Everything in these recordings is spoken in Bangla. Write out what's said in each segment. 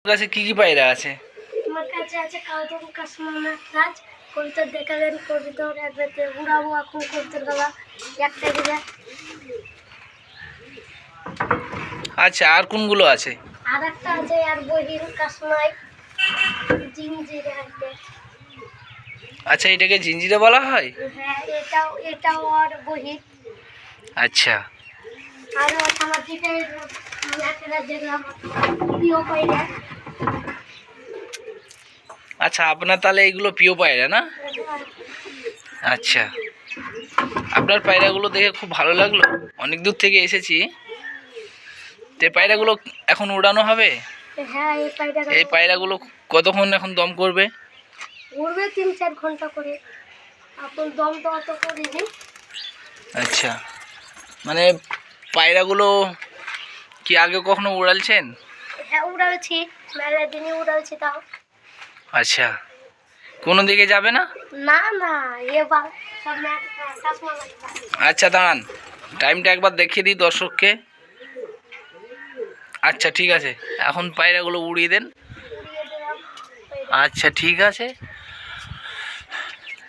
কাছে কি কি পায়রা আছে? আমার কাছে আছে কাউদম কাশমানা রাজ কবিতা দেখালেন কবিতার একবারে উড়াবো এখন কবিতার গলা একটা দিবে। আচ্ছা, আর কোনগুলো আছে? আর একটা আছে আর বহির কাশমাই জিঞ্জিরে আছে। আচ্ছা, এটাকে জিঞ্জিরা বলা হয়? হ্যাঁ, এটাও আর বহির। আচ্ছা আর আমার যেটা একটা যেগুলো আমার প্রিয় পায়রা। আচ্ছা, আপনার তাহলে এইগুলো প্রিয় পায়রা না? আচ্ছা, আপনার পায়রাগুলো দেখে খুব ভালো লাগলো। অনেক দূর থেকে এসেছি। তো এই পায়রাগুলো এখন উড়ানো হবে? হ্যাঁ, এই পায়রাগুলো কতক্ষণ এখন দম করবে? উড়বে 3-4 ঘন্টা করে। এখন দম তো অত করিনি। আচ্ছা, মানে পায়রাগুলো কি আগে কখনো উড়ালছেন? হ্যাঁ, উড়াচ্ছি, মেলার দিনে উড়াচ্ছি তাও। আচ্ছা, কোনো দিকে যাবে না? না না, এবার সব কাশমাল। আচ্ছা দাঁড়ান, টাইমটা একবার দেখিয়ে দিই দর্শককে। আচ্ছা ঠিক আছে, এখন পায়রাগুলো উড়িয়ে দেন। আচ্ছা ঠিক আছে,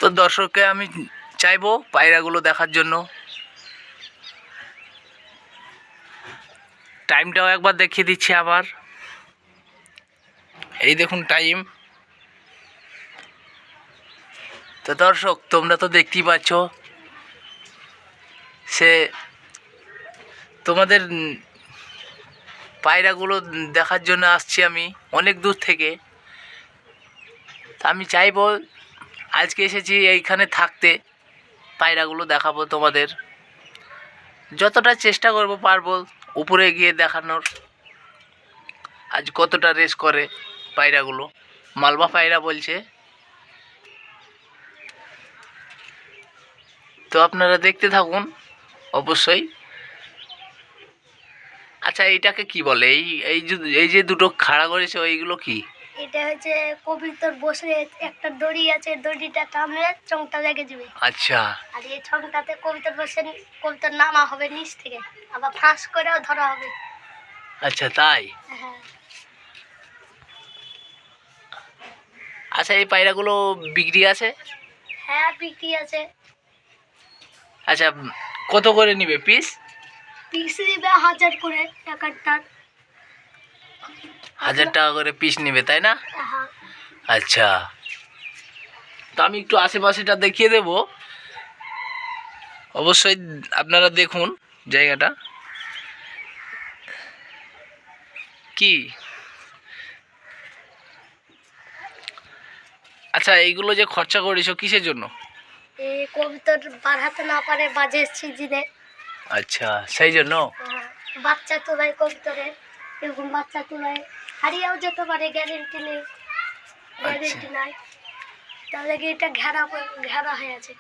তো দর্শককে আমি চাইবো পায়রাগুলো দেখার জন্য। টাইমটাও একবার দেখিয়ে দিচ্ছি আবার। এই দেখুন টাইম। তো দর্শক, তোমরা তো দেখতেই পাচ্ছ, সে তোমাদের পায়রাগুলো দেখার জন্য আসছি আমি অনেক দূর থেকে। তা আমি চাইবো আজকে এসেছি এইখানে থাকতে, পায়রাগুলো দেখাবো তোমাদের। যতটা চেষ্টা করব পারবো উপরে গিয়ে দেখানোর। আজ কতটা রেস করে পায়রাগুলো, মালবা পায়রা বলছে। তো আপনারা দেখতে থাকুন অবশ্যই। আচ্ছা, এইটাকে কি বলে? এই যে দুটো খাড়া করেছে ওইগুলো কি? এটা হচ্ছে কবিতর বসে একটা দড়ি আছে, দড়িটা টানলে চংটা লেগে যাবে। আচ্ছা আর এই চংটাতে কবিতর বসে কবিতর নামা হবে নিচ থেকে, আবার ফাঁস করেও ধরা হবে। আচ্ছা তাই? হ্যাঁ আচ্ছা, এই পায়রাগুলো বিক্রি আছে? হ্যাঁ, বিক্রি আছে। আচ্ছা, কত করে নিবে পিস? পিস দিবে 1000 করে টাকাটার। 1000 টাকা করে পিস নিবে, তাই না? হ্যাঁ, আচ্ছা, তো আমি একটু আশেপাশেটা দেখিয়ে দেব। অবশ্যই আপনারা দেখুন জায়গাটা কি। আচ্ছা, এইগুলো যে খরচা করেছো কিসের জন্য? এই কবিতর বাড়াতে না পারে বাজে সিজনে। আচ্ছা, সেই জন্য। বাচ্চা তোলায় কবিতরের, এরকম বাচ্চা তোলায় হারিয়েও যেতে পারে, গ্যারেন্টি নেই, গ্যারেন্টি নাই। তাহলে কি এটা ঘেরা হয়ে আছে।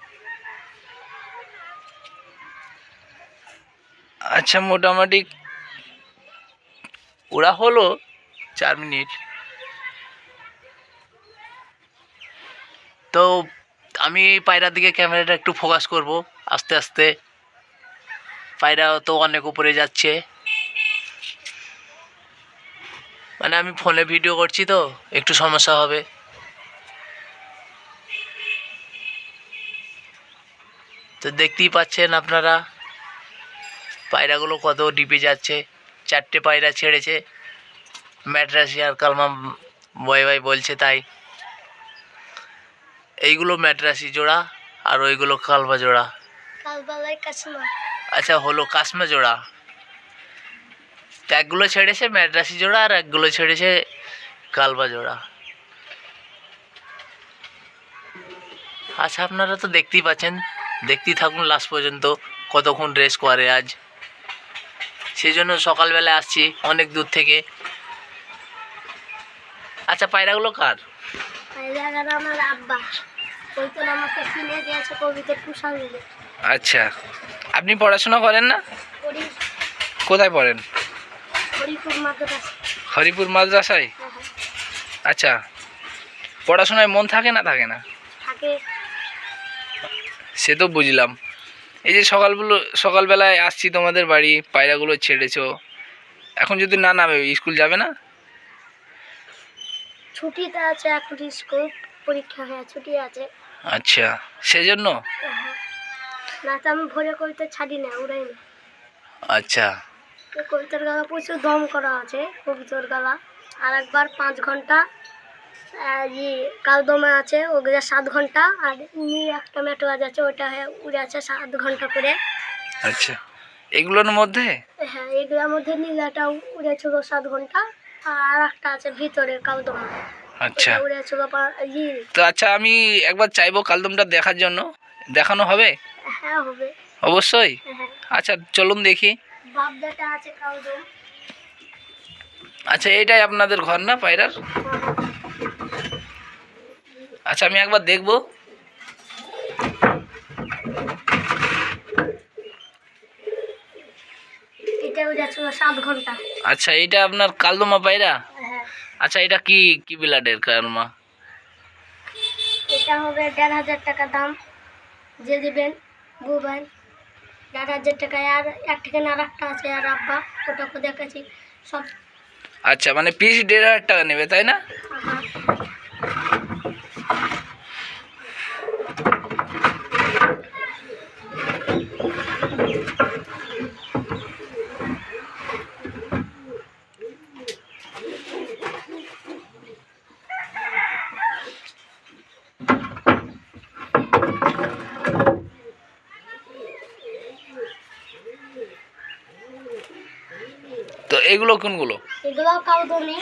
আচ্ছা, মোটামুটি ওরা হলো 4 মিনিট। তো আমি পায়রার দিকে ক্যামেরাটা একটু ফোকাস করব আস্তে আস্তে। পায়রা তো অনেক উপরে যাচ্ছে, মানে আমি ফোনে ভিডিও করছি তো একটু সমস্যা হবে। তো দেখতেই পাচ্ছেন আপনারা পায়রাগুলো কত ডিপে যাচ্ছে। 4টে পায়রা ছেড়েছে, ম্যাড্রাসি আর কালমা বয় ভাই বলছে তাই। এইগুলো ম্যাড্রাসি জোড়া আর ওইগুলো কালবা জোড়া। কালবালাই কাশমা। আচ্ছা, হলো কাসমা জোড়া। তো একগুলো ছেড়েছে ম্যাড্রাসি জোড়া আর একগুলো ছেড়েছে কালবা জোড়া। আচ্ছা, আপনারা তো দেখতেই পাচ্ছেন, দেখতেই থাকুন লাস্ট পর্যন্ত কতক্ষণ রেস করে আজ। সেই জন্য সকালবেলা আসছি অনেক দূর থেকে। আচ্ছা, পায়রাগুলো কার? পায়রাগুলো আমার আব্বা, ওই তো আমাকে কিনে দিয়েছে কবিতার পোশাক দিলে। আচ্ছা, আপনি পড়াশোনা করেন না? করি। কোথায় পড়েন? হরিপুর মাদ্রাসা। হরিপুর মাদ্রাসায়? হ্যাঁ হ্যাঁ, আচ্ছা, পড়াশোনায় মন থাকে না থাকে না? থাকে। সে তো বুঝলাম। এই যে সকালবেলায় আসছি তোমাদের বাড়ি, পায়রাগুলো ছেড়েছো, এখন যদি না নামে স্কুল যাবে না? ছুটিতে আছে, এখন স্কুল পরীক্ষা হয়ে ছুটি আছে। আচ্ছা, সেজন্য। হ্যাঁ, না তো আমি ভোরে কবিতা ছাড়ি না, উড়াই না। আচ্ছা এই কবিতার গলা প্রচুর দম করা আছে, কবিতার গলা। আর একবার 5 ঘন্টা কালদমে আছে, ওগুলো 7 ঘন্টা। আর এমনি একটা মেটোয়াজ আছে, ওটা উড়ে আছে 7 ঘন্টা করে। আচ্ছা, এগুলোর মধ্যে হ্যাঁ, এগুলোর মধ্যে নীলাটাও উড়েছিল 7 ঘন্টা। আর একটা আছে ভিতরে কালদমা, আচ্ছা, ওটা উড়েছিল তো আচ্ছা আমি একবার চাইবো কালদমটা দেখার জন্য, দেখানো হবে? হ্যাঁ, হবে। অবশ্যই। হ্যাঁ, আচ্ছা চলুন দেখি। বাপ বেটা আছে কালদম। আচ্ছা, এটাই আপনাদের ঘর না পায়রার? আচ্ছা, আমি একবার দেখবো। এটা উড়েছিল 7 ঘন্টা। আচ্ছা, এটা আপনার কালদমা পায়রা? হ্যাঁ, আচ্ছা, এটা কি কি বিলাডের কালদমা? এটা হবে 1,500 টাকা দাম। যে দেবেন বুবেন 1,500 টাকায়। আর এক ঠিকানা আর একটা আছে, আর আব্বা ওটাকে দেখেছি সব। আচ্ছা, মানে পিস 1,500 টাকা নেবে তাই না? আহা, তো এগুলো কোনগুলো? এগুলো কালদমি,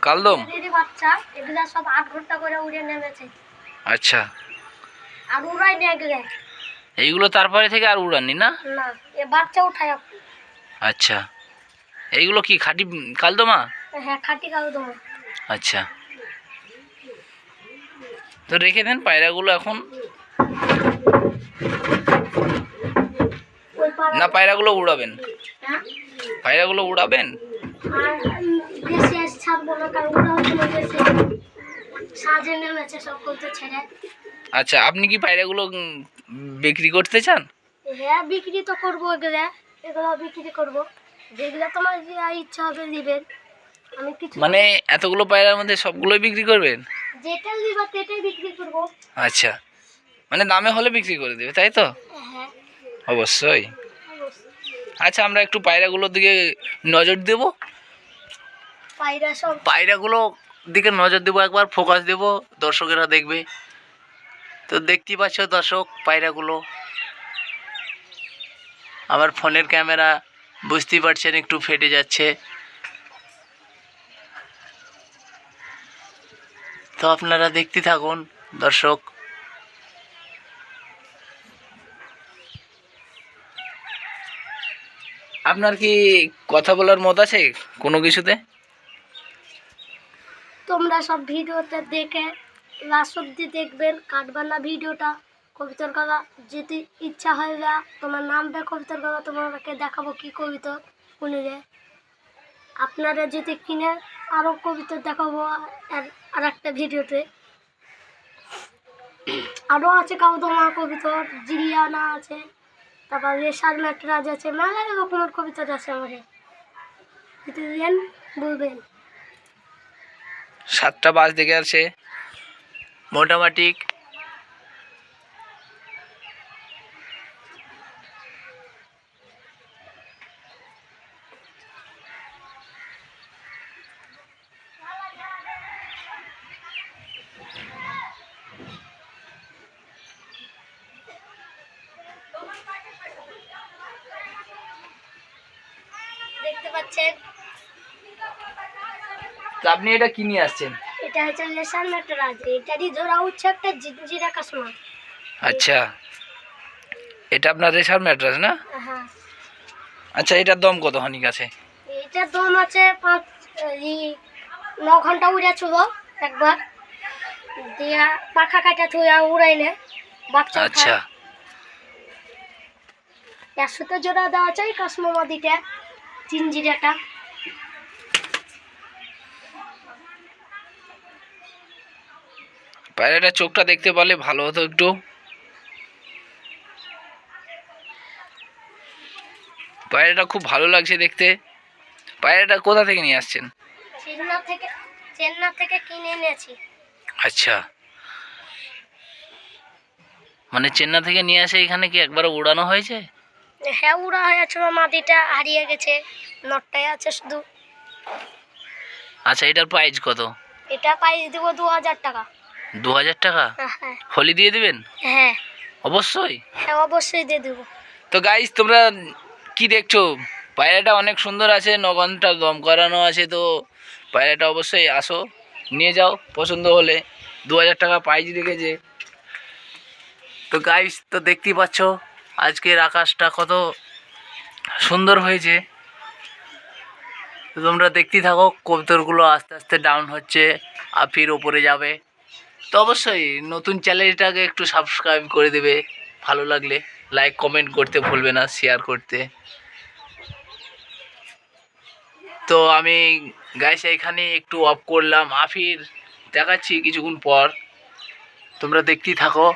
কালদম? এদেরই বাচ্চা। এগুলা সব 8 ঘন্টা করে উড়ে নেমেছে। আচ্ছা, আর উড়াই নিয়ে গেলে এইগুলো তারপরে থেকে আর উড়াননি না? না, এ বাচ্চা উঠায়। আচ্ছা, এইগুলো কি খাঁটি কালদমা? হ্যাঁ, খাঁটি কালদম। আচ্ছা, তো রেখে দেন পায়রাগুলো এখন। ওই পাড়া না, পায়রাগুলো উড়াবেন? হ্যাঁ, পায়রাগুলো উড়াবেন? আর বেশি আর ছাড়বো না, কারণ ওরা হচ্ছে না বেশি সাজে নেমেছে সব করতে ছেড়ে। আচ্ছা, আপনি কি পায়রাগুলো বিক্রি করতে চান? হ্যাঁ, বিক্রি তো করবো। এগুলো বিক্রি করবো। যেগুলো তোমার যা ইচ্ছা হবে দিবেন। আমি কিছু মানে এতগুলো পায়রার মধ্যে সবগুলোই বিক্রি করবেন? যেটা নিবা সেটাই বিক্রি করবো। আচ্ছা, মানে দামে হলে বিক্রি করে দেবে তাই তো? হ্যাঁ, অবশ্যই। অবশ্যই। আচ্ছা, আমরা একটু পায়রাগুলোর দিকে নজর দেব। পায়রা সব পায়রাগুলো দিকে নজর দেবো, একবার ফোকাস দেব, দর্শকেরা দেখবে। তো দেখতেই পাচ্ছ দর্শক, পায়রাগুলো। আমার ফোনের ক্যামেরা বুঝতেই পারছেন একটু ফেটে যাচ্ছে। তো আপনারা দেখতে থাকুন দর্শক। আপনার কি কথা বলার মত আছে কোনো কিছুতে? তোমরা সব ভিডিওতে দেখে লাস্ট অব্দি দেখবেন, কাটবার না ভিডিওটা। কবিতার গলা যদি ইচ্ছা হয় বা তোমার নামবে কবিতার গলা, তোমাকে দেখাবো কি কবিতা শুনিলে। আপনারা যদি কিনে আরও কবিতা দেখাবো আর একটা ভিডিওতে। আরও আছে কাউদমা কবিতা, জিরিয়ানা আছে, তারপর রেশার ম্যাটরাজ আছে, মেলা রকমের কবিতা আছে আমাদের। যদি দেন বলবেন। 7টা বাজতে গেছে মোটামুটি। দেখতে পাচ্ছেন, তো আপনি এটা কি নিয়ে আসছেন? এটা হচ্ছে রেশার ম্যাটরাজ। এটারই জোড়া হচ্ছে একটা জিঞ্জিরা কাসমা। আচ্ছা, এটা আপনার রেশার ম্যাট্রেস না? হ্যাঁ, আচ্ছা, এটার দাম কত হানি আছে? এটার দাম আছে 9 ঘন্টা উড়েছিল একবার দিয়া, পাখা কাটা থুয়া উড়াইলে বাচ্চা। আচ্ছা, 100টা জোড়া দেওয়া চাই কাসমা দিতে, জিঞ্জিরাটা। পায়রাটার চোখটা দেখতে পারলে ভালো হতো একটু। পায়রাটা খুব ভালো লাগছে দেখতে। পায়রাটা কোথা থেকে নিয়ে আসছেন? শ্রীনাথ থেকে। চেন্নাই থেকে কিনে এনেছি। আচ্ছা, মানে চেন্নাই থেকে নিয়ে আসে এখানে কি একবার উড়ানো হয়েছে? হ্যাঁ, উড়া হয়েছে, মাদিটা হারিয়ে গেছে, নটটাই আছে শুধু। আচ্ছা, এটার প্রাইস কত? এটা প্রাইস দেবো 2000 টাকা। 2000 টাকা? হ্যাঁ হোলি দিয়ে দিবেন? হ্যাঁ অবশ্যই। হ্যাঁ, অবশ্যই দিয়ে দেবো। তো গাইস, তোমরা কি দেখছো? পায়রাটা অনেক সুন্দর আছে, নগনটা দম করানো আছে। তো পায়রাটা অবশ্যই আসো, নিয়ে যাও পছন্দ হলে। 2000 টাকা প্রাইজ রেখেছে। তো গাইস, তো দেখতেই পাচ্ছ আজকের আকাশটা কত সুন্দর হয়েছে। তো তোমরা দেখতেই থাকো, কবুতরগুলো আস্তে আস্তে ডাউন হচ্ছে আর ফির ওপরে যাবে। তো অবশ্যই নতুন চ্যানেলটাকে একটু সাবস্ক্রাইব করে দেবে, ভালো লাগলে লাইক কমেন্ট করতে ভুলবে না, শেয়ার করতে। তো আমি গাইস এখানে একটু অফ করলাম, আফির দেখাচ্ছি কিছুক্ষণ পর, তোমরা দেখতেই থাকো।